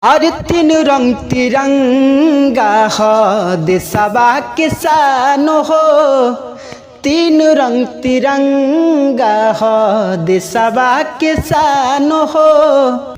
अरे तीन रंग तिरंगा हो देशवा के शान हो। तीन रंग तिरंगा हो देशवा के शान हो।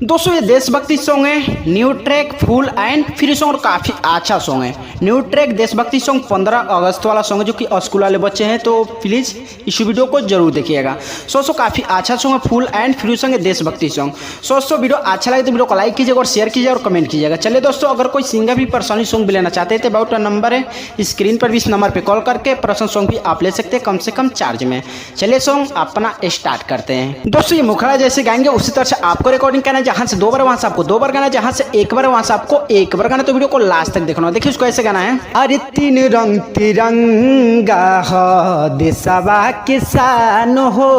दोस्तों ये देशभक्ति सॉन्ग है, new track full and free song और काफ़ी अच्छा सॉन्ग है। न्यू ट्रैक देशभक्ति सॉन्ग 15 अगस्त वाला सॉन्ग है जो कि स्कूल वाले बच्चे हैं, तो प्लीज़ इस वीडियो को जरूर देखिएगा। सो काफ़ी अच्छा सॉन्ग है, फुल एंड फ्री सॉन्ग है देशभक्ति सॉन्ग। सो वीडियो अच्छा लगे तो वीडियो को लाइक कीजिएगा और शेयर कीजिएगा और कमेंट कीजिएगा। चलिए दोस्तों, अगर कोई सिंगर भी पर्सनली सॉन्ग भी लेना चाहते हैं तो अबाउट नंबर है स्क्रीन पर भी, इस नंबर पर कॉल करके पर्सनल सॉन्ग भी आप ले सकते हैं कम से कम चार्ज में। चलिए सॉन्ग अपना स्टार्ट करते हैं। दोस्तों ये मुखड़ा जैसे गाएंगे उसी तरह से आपको रिकॉर्डिंग करना है, जहां से 2 बार वहां से आपको 2 बार गाना है, जहां से 1 बार वहां से आपको 1 बार गाना। तो वीडियो को लास्ट तक देखना। देखिए उसको ऐसे गाना है। अरे तीन रंग तिरंगा हो देशवा के शान हो।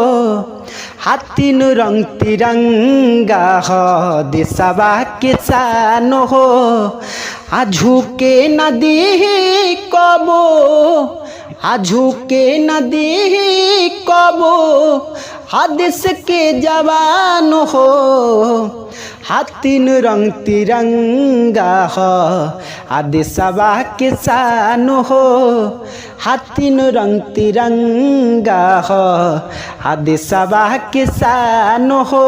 हाँ तीन रंग तिरंगा हो देशवा के शान हो। आ झुके नदी कबो, आ झुके नदी कबो, हा देश के जवान हो। हा तीन रंग तिरंगा हो आ देशवा के शान हो। हा तीन रंग तिरंगा हो आ देशवा के शान हो।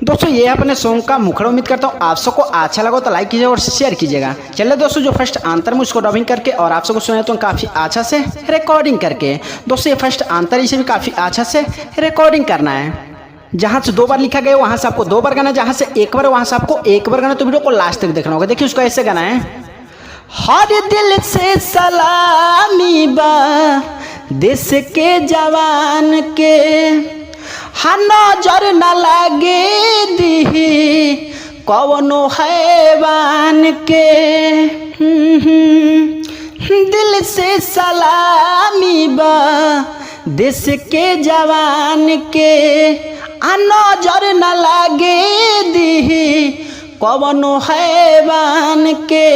दोस्तों ये अपने सॉन्ग का मुखड़ा। उम्मीद करता हूँ आप सबको अच्छा लगा तो लाइक कीजिएगा और शेयर कीजिएगा। चलिए दोस्तों, जो फर्स्ट आंतर में उसको डबिंग करके और आप सबको सुनाया तो काफ़ी अच्छा से रिकॉर्डिंग करके। दोस्तों ये फर्स्ट आंतर इसे भी काफ़ी अच्छा से रिकॉर्डिंग करना है। जहाँ से 2 बार लिखा गया वहाँ से आपको 2 बार गाना, जहाँ से 1 बार वहाँ से आपको 1 बार गाना। तो वीडियो को लास्ट तक देखना होगा। देखिए उसको ऐसे गाना है। हर दिल से सलामी बा देश के जवान के, हाँ नजर न लागे दी कवनो हैवान के। दिल से सलामी बा देश के जवान के, आ नजर न लागे दी कवनो हैवान के।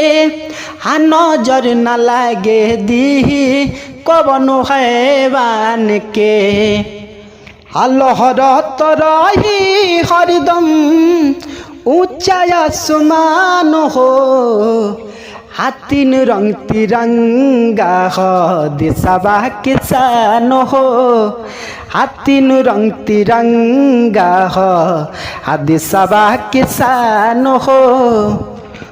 हाँ नजर न लागे दी कवनो हैवान के। लहरत रही हरदम ऊंचा आसमान हो। हाँ तीन रंग तिरंगा हो देशवा के शान हो। हाँ तीन रंग तिरंगा हो हाँ देशवा के शान हो।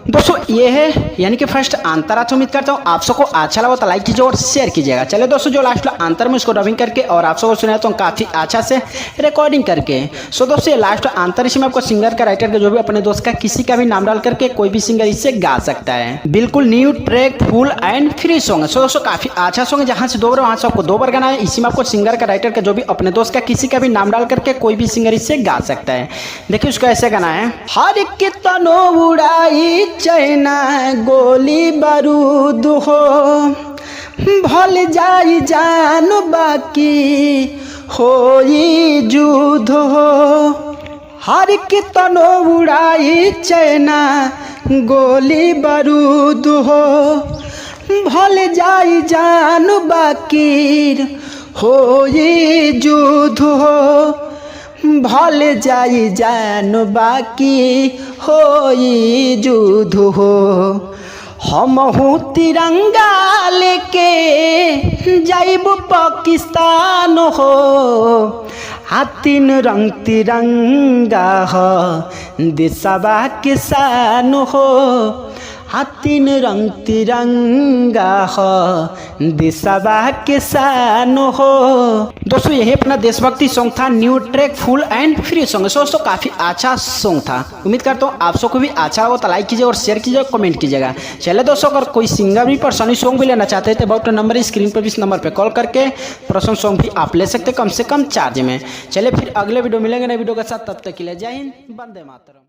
दोस्तों ये है यानी कि फर्स्ट अंतर। उम्मीद करता हूँ आप सबको अच्छा लगा तो लाइक कीजिए और शेयर कीजिएगा। चलिए दोस्तों, जो लास्ट अंतर में उसको डबिंग करके और आप सबको सुनाया तो काफ़ी अच्छा से रिकॉर्डिंग करके। सो दोस्तों ये लास्ट अंतर, इसमें आपको सिंगर का राइटर का जो भी अपने दोस्त का किसी का भी नाम डाल करके कोई भी सिंगर इससे गा सकता है। बिल्कुल new track full and free song है। सो दोस्तों काफ़ी अच्छा सॉन्ग है, जहाँ से 2 बार वहाँ से आपको 2 बार गाना है। इसी में आपको सिंगर का राइटर का जो भी अपने दोस्त का किसी का भी नाम डाल करके कोई भी सिंगर इससे गा सकता है। देखिए उसको ऐसे गाना है। हर के तनो उड़ाई चाइना गोली बारूद हो, भल जाई जान बाकी होई जुद हो। हर के तनो उड़ाई चाइना गोली बारूद हो, भल जाई जान बाकी होई जुद हो। भल जाई जान बाकी होई जुद हो। हम हूँ तिरंगा लेके जाइब पाकिस्तान हो। हाँ तीन रंग तिरंगा हो देशवा के शान हो। हाँ तीन रंग तिरंगा हो देशवा के शान हो। दोस्तों यही अपना देशभक्ति सॉन्ग था, new track full and free song. दोस्तों काफ़ी अच्छा सॉन्ग था। उम्मीद करता हूँ आप सबको भी अच्छा लगा तो लाइक कीजिए और शेयर कीजिए और कमेंट कीजिएगा। चलिए दोस्तों, अगर कोई सिंगर भी पर्सनली सॉन्ग भी लेना चाहते हैं तो अबाउट नंबर स्क्रीन पर भी इस नंबर पर कॉल करके पर्सनल सॉन्ग भी आप ले सकते हैं कम से कम चार्ज में। चलिए फिर अगले वीडियो मिलेंगे नए वीडियो के साथ, तब तक के लिए जय हिंद, वंदे मातरम।